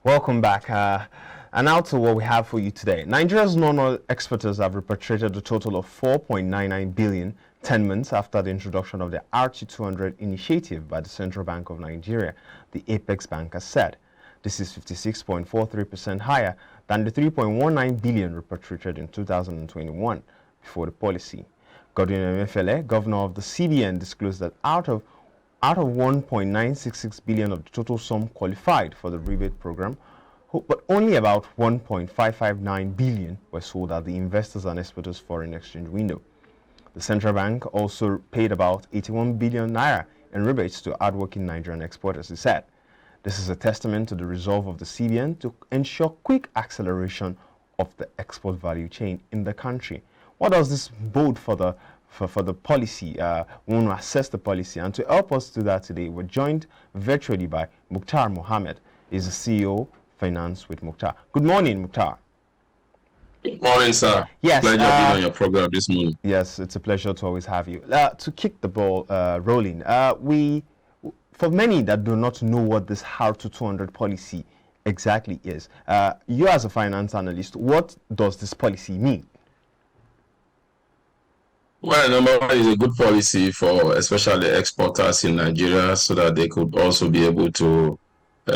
Welcome back. And now to what we have for you today. Nigeria's non-oil exporters have repatriated a total of 4.99 billion 10 months after the introduction of the RT200 initiative by the Central Bank of Nigeria, the Apex Bank has said. This is 56.43% higher than the 3.19 billion repatriated in 2021 before the policy. Godwin Emefiele, governor of the CBN, disclosed that out of 1.966 billion of the total sum qualified for the rebate program, but only about 1.559 billion were sold at the investors and exporters foreign exchange window. The central bank also paid about 81 billion naira in rebates to hardworking Nigerian exporters, he said. This is a testament to the resolve of the CBN to ensure quick acceleration of the export value chain in the country. What does this bode for the policy? We want to assess the policy, and to help us do that today, we're joined virtually by Mukhtar Mohammed. He's the CEO Finance with Mukhtar. Good morning, Mukhtar. Good morning, sir. Yes, pleasure being on your program this morning. Yes, it's a pleasure to always have you. To kick the ball rolling, for many that do not know what this RT200 policy exactly is, you as a finance analyst, what does this policy mean? Well, number one is a good policy for especially exporters in Nigeria so that they could also be able to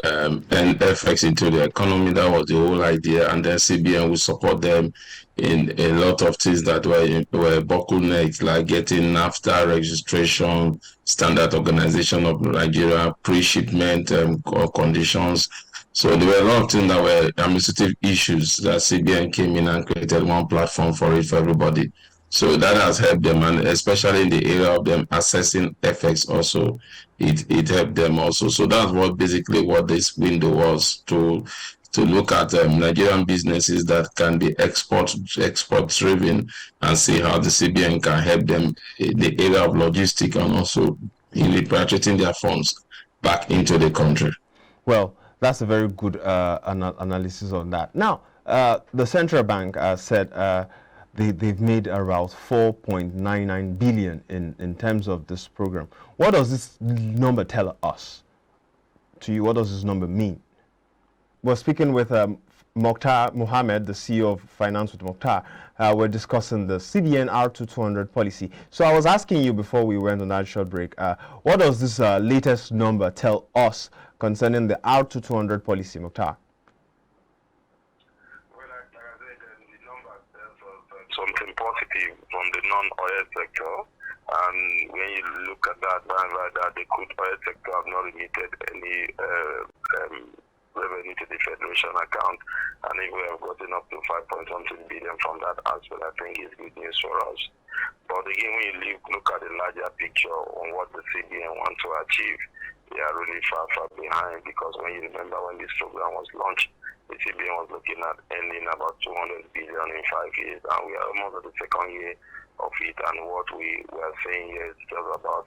earn FX into the economy. That was the whole idea, and then CBN will support them in a lot of things that were bottlenecks, like getting NAFTA registration, standard organization of Nigeria, pre-shipment conditions. So there were a lot of things that were administrative issues that CBN came in and created one platform for it for everybody. So that has helped them, and especially in the area of them assessing FX also, it helped them also. So that's what basically what this window was, to look at Nigerian businesses that can be export driven and see how the CBN can help them in the area of logistics and also in repatriating their funds back into the country. Well, that's a very good analysis on that. Now, the central bank said they've made around 4.99 billion in terms of this program. What does this number tell us? To you, what does this number mean? We're speaking with Mukhtar Mohammed, the CEO of Finance with Mukhtar. We're discussing the CBN RT200 policy. So I was asking you before we went on that short break, what does this latest number tell us concerning the RT200 policy, Mukhtar? Something positive from the non-oil sector, and when you look at that, the crude oil sector have not remitted any revenue to the federation account, and if we have gotten up to 5.something billion from that aspect, I think is good news for us. But again, when you look at the larger picture on what the CBN wants to achieve, they are really far behind, because when you remember when this program was launched, the CBN was looking at earning about 200 billion in 5 years, and we are almost at the second year of it, and what we were saying here is just about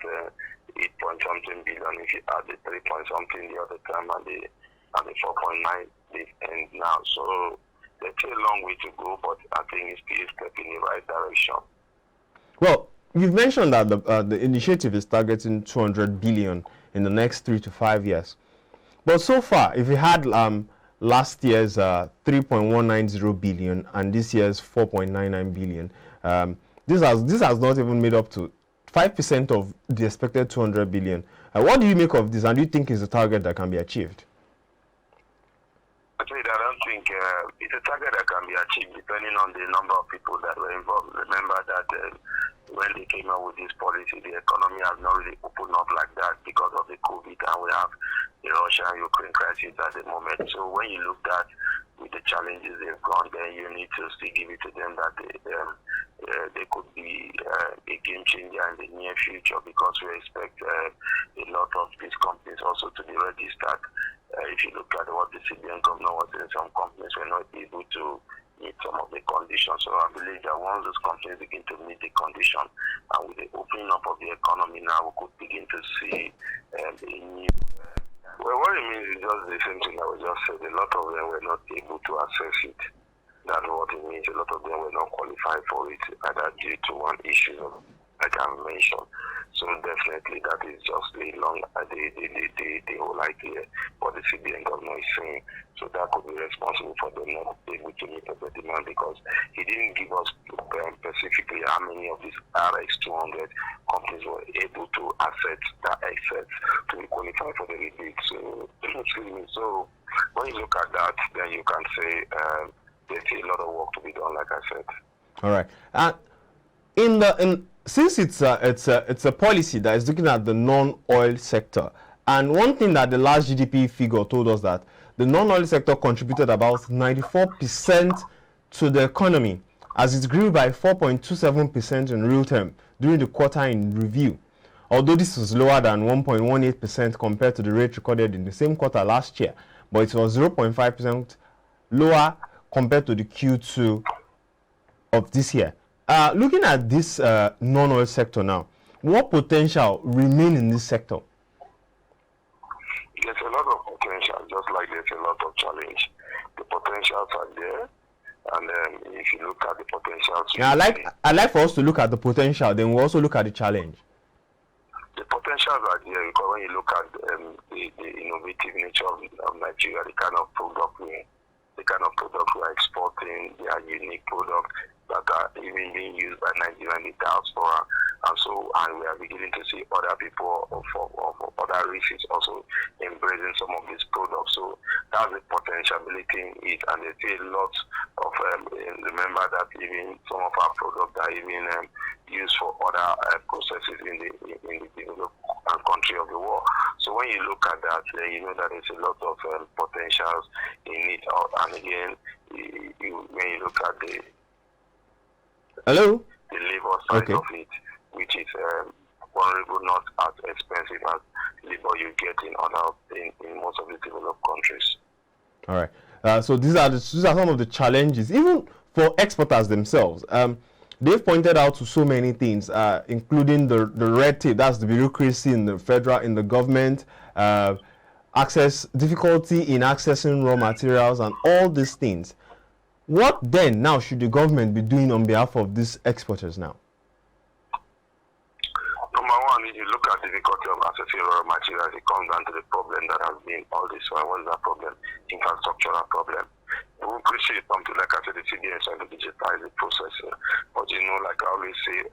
8.something billion if you add the 3.something the other time and the 4.9 this end now. So there's still a long way to go, but I think it's still a step in the right direction. Well, you've mentioned that the initiative is targeting 200 billion in the next 3 to 5 years. But so far, if you had last year's 3.190 billion and this year's 4.99 billion, this has not even made up to 5% of the expected 200 billion. What do you make of this, and do you think is a target that can be achieved? Actually, I don't think it's a target that can be achieved depending on the number of people that were involved. Remember that when they came out with this policy, the economy has not really opened up like that because of the COVID, and we have the Russia and Ukraine crisis at the moment. So when you look at with the challenges they've gone, then you need to still give it to them that they could be a game changer in the near future, because we expect a lot of these companies also to be registered. If you look at what the CBN governor was saying, some companies were not able to meet some of the conditions. So I believe that once those companies begin to meet the condition, and with the opening up of the economy now, we could begin to see a new... Well, what it means is just the same thing that we just said. A lot of them were not able to access it. That's what it means. A lot of them were not qualified for it, either due to one issue like I mentioned. So So definitely that is just the whole idea what the CBN governor is saying. So that could be responsible for them not being able to meet up the demand, because he didn't give us specifically how many of these RX200 companies were able to access that excess to be qualified for the rebate. So, excuse me. So when you look at that, then you can say there's a lot of work to be done, like I said. All right. Since it's a policy that is looking at the non-oil sector, and one thing that the last GDP figure told us that the non-oil sector contributed about 94% to the economy, as it grew by 4.27% in real term during the quarter in review. Although this was lower than 1.18% compared to the rate recorded in the same quarter last year, but it was 0.5% lower compared to the Q2 of this year. Looking at this non-oil sector now, what potential remain in this sector? There's a lot of potential, just like there's a lot of challenge. The potentials are there, and if you look at the potentials, yeah, I'd like for us to look at the potential. Then we also look at the challenge. The potentials are there because when you look at the innovative nature of Nigeria, the kind of product we are exporting, they are unique products that are even being used by Nigeria in the diaspora, and we are beginning to see other people of other races also embracing some of these products. So that's the potentiality in it, and there's a lot of remember that even some of our products are even used for other processes in the developed country of the world. So when you look at that, then you know that there's a lot of potentials in it. And again, when you look at the labor side of it, which is vulnerable, not as expensive as labor you get in most of the developed countries. All right. So these are some of the challenges, even for exporters themselves. They've pointed out to so many things, including the red tape, that's the bureaucracy in the government, difficulty in accessing raw materials, and all these things. What then now should the government be doing on behalf of these exporters now? Number one, if you look at the difficulty of accessing raw materials, it comes down to the problem that has been all this while. What is that problem? Infrastructural problem. Bureaucracy is something, like I said, the CBN is trying to digitize the process. But like I always say,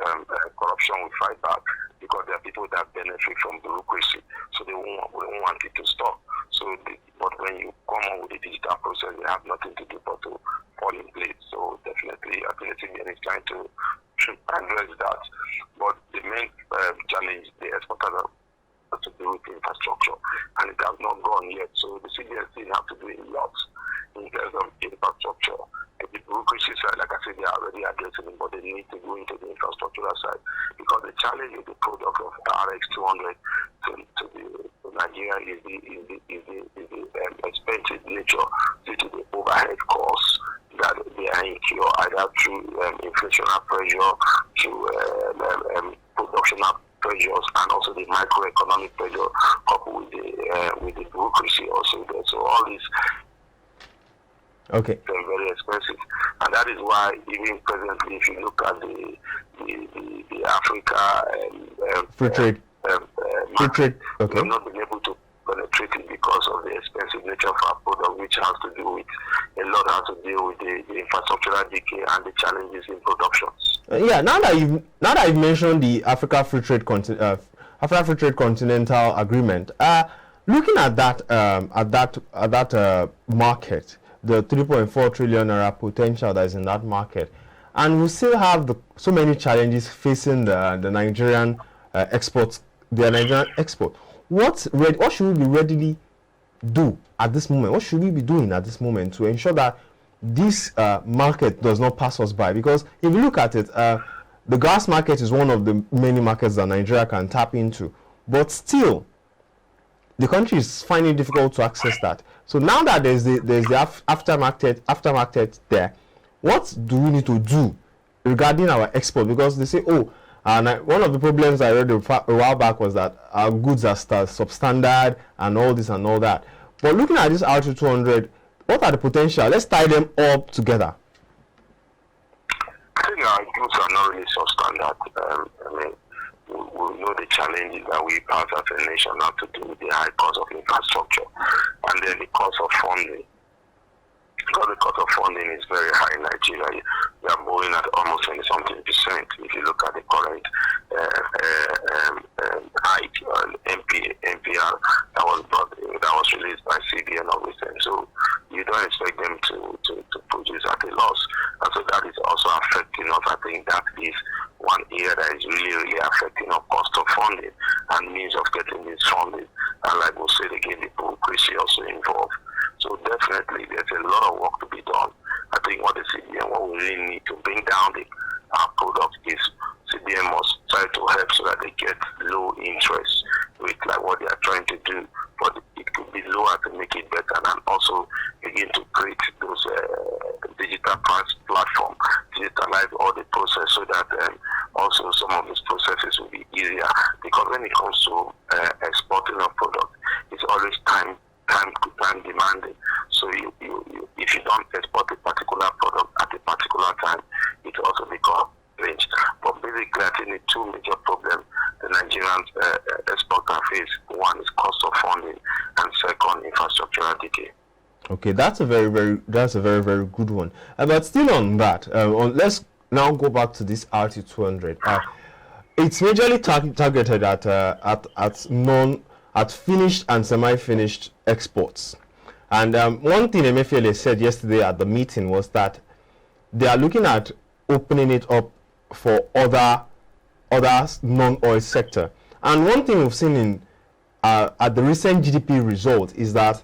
corruption will fight back because there are people that benefit from bureaucracy, so they won't want it to stop. But when you come on with the digital process, they have nothing to do but to fall in place. So definitely, I think the CBN is trying to address that. But the main challenge the exporters have to do with infrastructure, and it has not gone yet. So the CBN still have to do a lot in terms of infrastructure. The bureaucracy side, like I said, they are already addressing it, but they need to go into the infrastructural side, because the challenge with the product of RX200 to Nigeria is the expensive nature due to the overhead costs that they are incurred either through inflationary pressure, through production pressures, and also the microeconomic pressure coupled with the bureaucracy also there. So all these they're very expensive, and that is why even presently, if you look at the Africa free trade market, we have not been able to penetrate it because of the expensive nature of our product, which has to do with the infrastructural decay and the challenges in production. Now that you've mentioned the Africa Free Trade Continental Agreement, looking at that market, the 3.4 trillion naira potential that is in that market, and we still have so many challenges facing the Nigerian exports, the Nigerian export. What should we be readily do at this moment? What should we be doing at this moment to ensure that this market does not pass us by? Because if you look at it, the gas market is one of the many markets that Nigeria can tap into, but still the country is finding it difficult to access that. So now that there's the aftermarket there, what do we need to do regarding our export? Because they say, one of the problems I read a while back was that our goods are substandard and all this and all that. But looking at this RT200, what are the potential? Let's tie them all together. I think our goods are not really substandard. we know the challenges that we pass as a nation have to do with the high cost of infrastructure and then the cost of funding. Because the cost of funding is very high in Nigeria. We are borrowing at almost 20-something percent. If you look at the current height NPR that was released by CBN of recent. So you don't expect them to produce at a loss. And so that is also affecting us. I think that is one area that is really affecting our cost of funding and means of getting this funding. And like we said again, the bureaucracy also involved. So definitely there's a lot of work to be done. I think what the CBN, what we really need to bring down our product is CBN must try to help so that they get low interest with like what they are trying to do. But it could be lower to make it better and also begin to create those digital platform, digitalize all the process so that also some of these processes will be easier. Because when it comes to exporting a product, it's always time demanding. So if you don't export a particular product at a particular time, it also becomes range. But basically, I think the two major problems the Nigerian exporter face: one is cost of funding, and second, infrastructural decay. Okay, that's a very good one. But still on that, let's now go back to this RT200. It's majorly targeted at finished and semi-finished exports. And one thing Emefiele said yesterday at the meeting was that they are looking at opening it up for other non-oil sector. And one thing we've seen in at the recent GDP result is that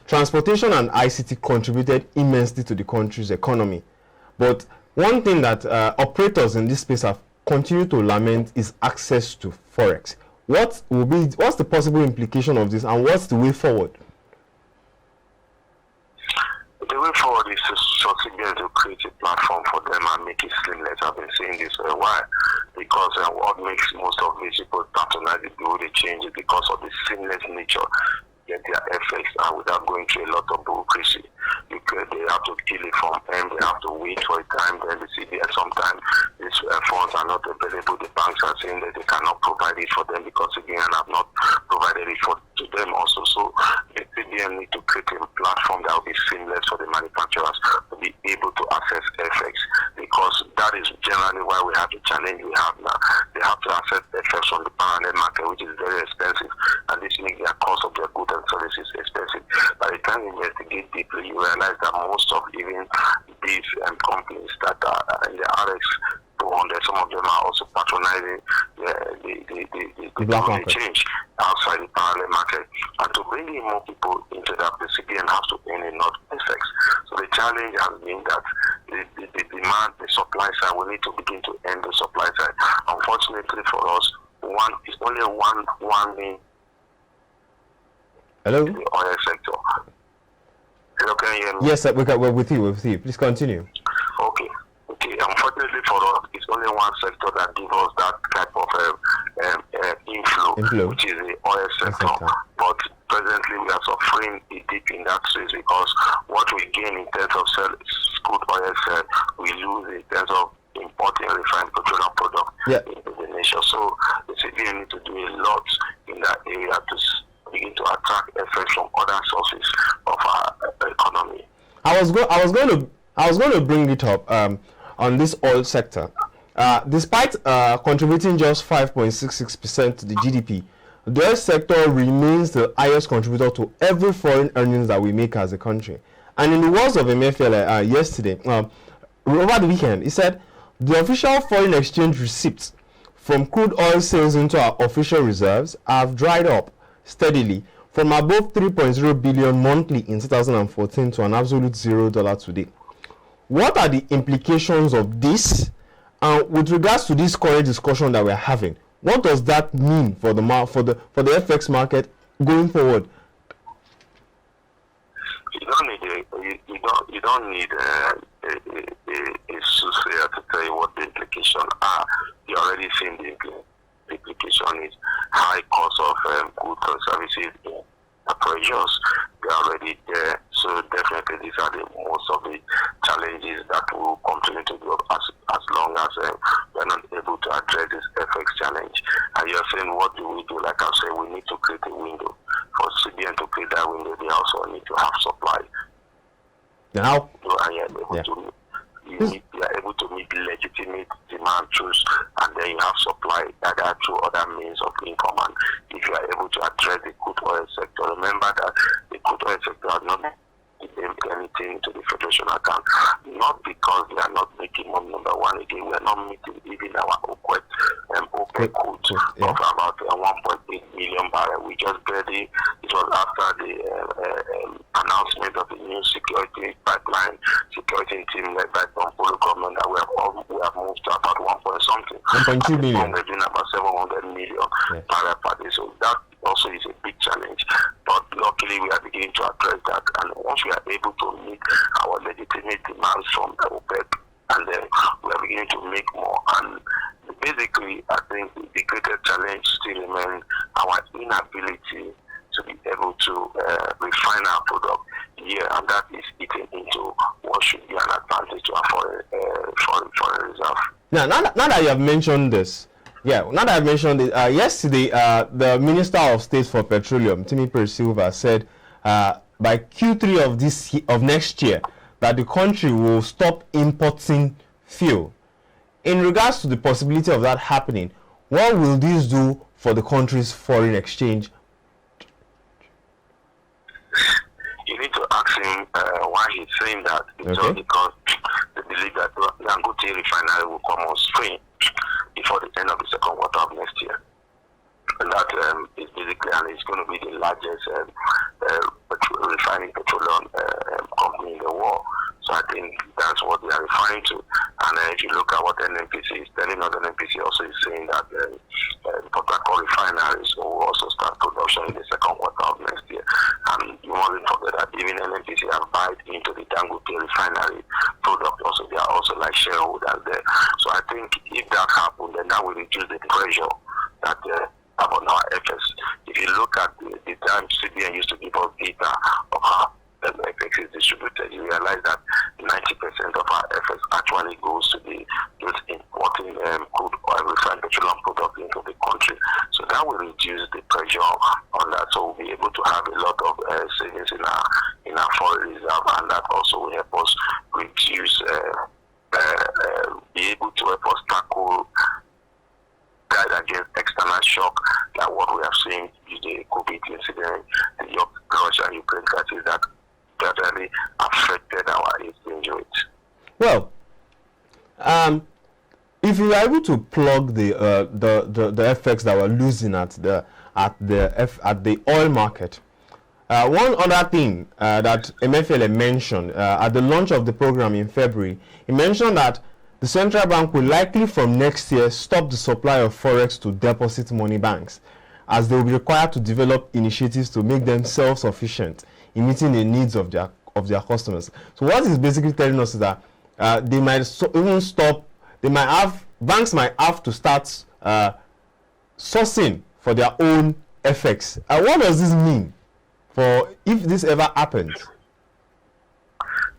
transportation and ICT contributed immensely to the country's economy. But one thing that operators in this space have continued to lament is access to forex. What's the possible implication of this, and what's the way forward? The way forward is to CBN to create a platform for them and make it seamless. I've been saying this for a while because what makes most of these people patronize the way they change it because of the seamless nature. Get their effects and without going through a lot of bureaucracy. They have to kill it from them, they have to wait for a time, then the CBN sometimes these funds are not available. The banks are saying that they cannot provide it for them because CBN have not provided it to them also. So the CBN need to create a platform that will be seamless for the manufacturers to be able to access FX because that is generally why we have the challenge we have now. They have to access FX from the parallel market, which is very expensive, and this makes their cost of their goods and services expensive. By the time you investigate deeply, you realize that most of even these companies that are in the RT200, some of them are also patronizing the change outside the parallel market. And to bring in more people into that, the CBN has to earn enough FX. So the challenge has been that the demand, the supply side, we need to begin to end the supply side. Unfortunately for us, it's only one main. Hello? The oil sector. Hello, can you hear me? Yes, sir, we're with you. Please continue. Okay. Unfortunately for us, it's only one sector that gives us that type of inflow, which is the oil sector. But presently, we are suffering deep in that space because what we gain in terms of crude oil sale, we lose in terms of importing refined petroleum products into the nation. So the CBN need to do a lot in that area to begin to attract effects from other sources of our economy. I was going to bring it up on this oil sector. Despite contributing just 5.66% to the GDP, the oil sector remains the highest contributor to every foreign earnings that we make as a country. And in the words of Emefiele yesterday, over the weekend, he said the official foreign exchange receipts from crude oil sales into our official reserves have dried up steadily from above 3.0 billion monthly in 2014 to an absolute $0 today. What are the implications of this? With regards to this current discussion that we're having, what does that mean for the FX market going forward? You don't need a soothsayer to tell you what the implications are. You already seen the implication is high cost of goods and services in pressures. They're already there. So definitely these are most of the challenges that will continue to go as long as we're not able to address this FX challenge. Now, and you're able to you are able to meet legitimate demand through, and then you have supply that through other means of income. And if you are able to address the crude oil sector, remember that the crude oil sector has not anything to the federation account, not because they are not making money. Number one, again, we are not meeting even our OPEC quote of about 1.8 million barrels. We just barely, it was after the announcement of the new security pipeline, security team led by the government, that we have moved to about 1.2 million. We're doing about 700 million barrels per day. So that also is a big challenge. But luckily, we are beginning to address that. And once we are able to meet our legitimate demands from the OPEC, and then we are beginning to make more. And basically, I think the greatest challenge still remains our inability to be able to refine our product here, and that is eating into what should be an advantage to our foreign reserve. Now that you have mentioned this, now that I've mentioned it, yesterday the Minister of State for Petroleum, Timi Silva, said by Q3 of next year that the country will stop importing fuel. In regards to the possibility of that happening, what will this do for the country's foreign exchange? You need to ask him why he's saying that. It's just because they believe that Dangote refinery will come on stream before the end of the second quarter of next year. And that is basically, and it's going to be the largest refining petroleum company in the world. So I think that's what they are referring to. And if you look at what NNPC is telling us, NNPC also is saying that Port Harcourt refineries will also start production in the second quarter of next year. And you mustn't forget that even NNPC have bought into the Dangote refinery product. Also, they are also like shareholders there. So I think if that happens, then that will reduce the pressure that have on our FS. If you look at the time CBN used to give us data of how FX is distributed, you realize that 90% of our FX actually goes to the just importing crude oil refined petroleum product into the country. So that will reduce the pressure on that. So we'll be able to have a lot of savings in our foreign reserve, and that also will help us reduce, be able to help us tackle guide against external shock, like what we have seen with the COVID incident, the Russia and Ukraine crisis that gradually affected our exchange rate. Well, if you were able to plug the FX that we're losing at the oil market, one other thing that Emefiele mentioned at the launch of the program in February, he mentioned that the central bank will likely from next year stop the supply of forex to deposit money banks, as they will be required to develop initiatives to make them self-sufficient in meeting the needs of their customers. So what he's basically telling us is that they might even stop. Banks might have to start sourcing for their own FX. What does this mean for if this ever happens?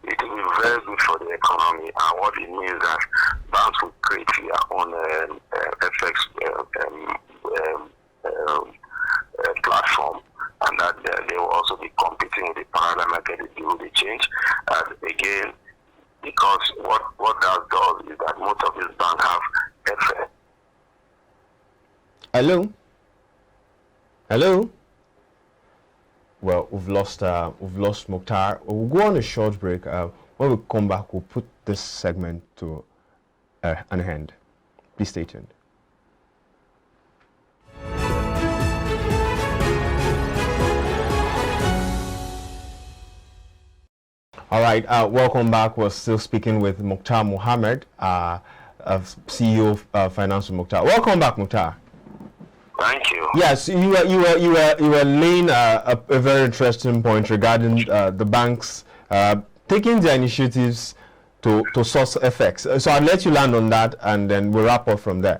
It will be very good for the economy, and what it means that banks will create their own FX platform, and that they will also be competing with the parallel market to do the change. And again, because what that does is that most of these banks have FX. Hello. Well, we've lost Mukhtar. We'll go on a short break. When we come back, we'll put this segment to an end. Please stay tuned. All right, welcome back. We're still speaking with Mukhtar Mohammed, CEO of Financial Mukhtar. Welcome back, Mukhtar. Thank you. Yes, you were laying a very interesting point regarding the banks taking their initiatives to source FX. So I'll let you land on that, and then we'll wrap up from there.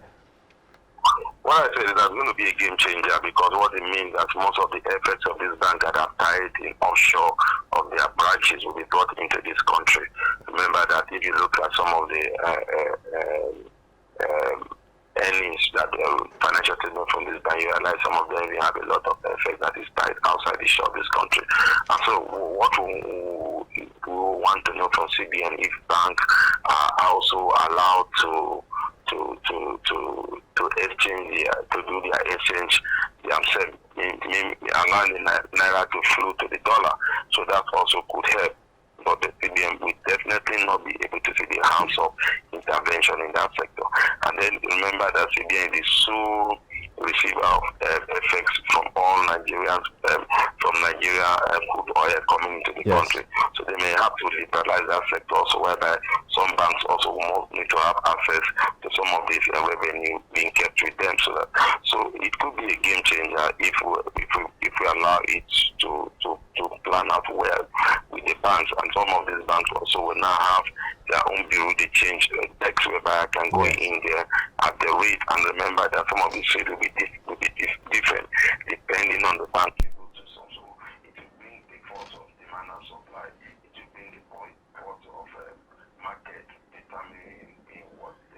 What I said is that's going to be a game changer, because what it means that most of the FX of this bank that are tied in offshore of their branches will be brought into this country. Remember that if you look at some of the earnings that financial statement from this bank, you realize some of them have a lot of FX that is tied outside the shore of this country. And so what will we want to know from CBN if banks are also allowed to exchange to do their exchange themselves, allowing the naira to flow to the dollar. So that also could help. But the CBN will definitely not be able to see the harms of intervention in that sector. And then remember that CBN is the sole receiver of effects from all Nigerians, from Nigeria crude oil coming into the country. So they may have to liberalize that sector also, whereby some banks also must need to have access to some of this revenue being kept with them. So it could be a game changer if we allow it to plan out well with the banks, and some of these banks also will now have their own bureau de change decks whereby I can go in there at the rate, and remember that some of the rates will be different depending on the bank you go to. So it will bring the force of demand and supply. It will bring the point of market determining what the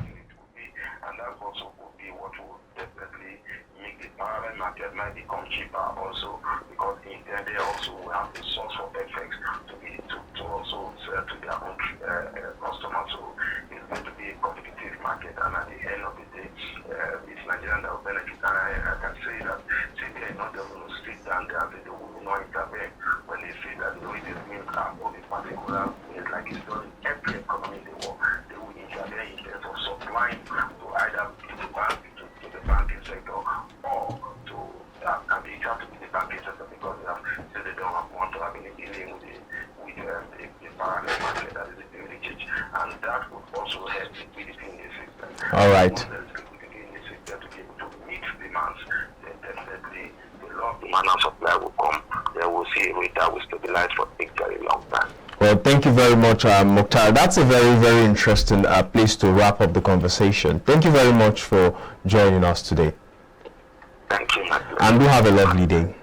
rate will be, and that also will be what will definitely make the parallel market might become cheaper also, because in there they also will have the source for FX to also sell to their own customers. So it's going to be a competitive market, and at the end of the day, it's Nigerian that will benefit. And I can say that CBN is not just going to sit down there and say they will not intervene when they say that the way these means are of a particular way, like it's done in every economy in the world. They will intervene in terms of supplying to either to the banking sector or to and it has to be the banking sector, because they don't want to have any dealing with the parallel market, that is the building change, and that would also help liquidity in the system. All right. Once there is liquidity in the system to be able to meet demands, then definitely the law of demand and supply will come. Then we'll see a rate that will stabilize for a very long time. Well, thank you very much, Mukhtar. That's a very, very interesting place to wrap up the conversation. Thank you very much for joining us today. Thank you, and do have a lovely day.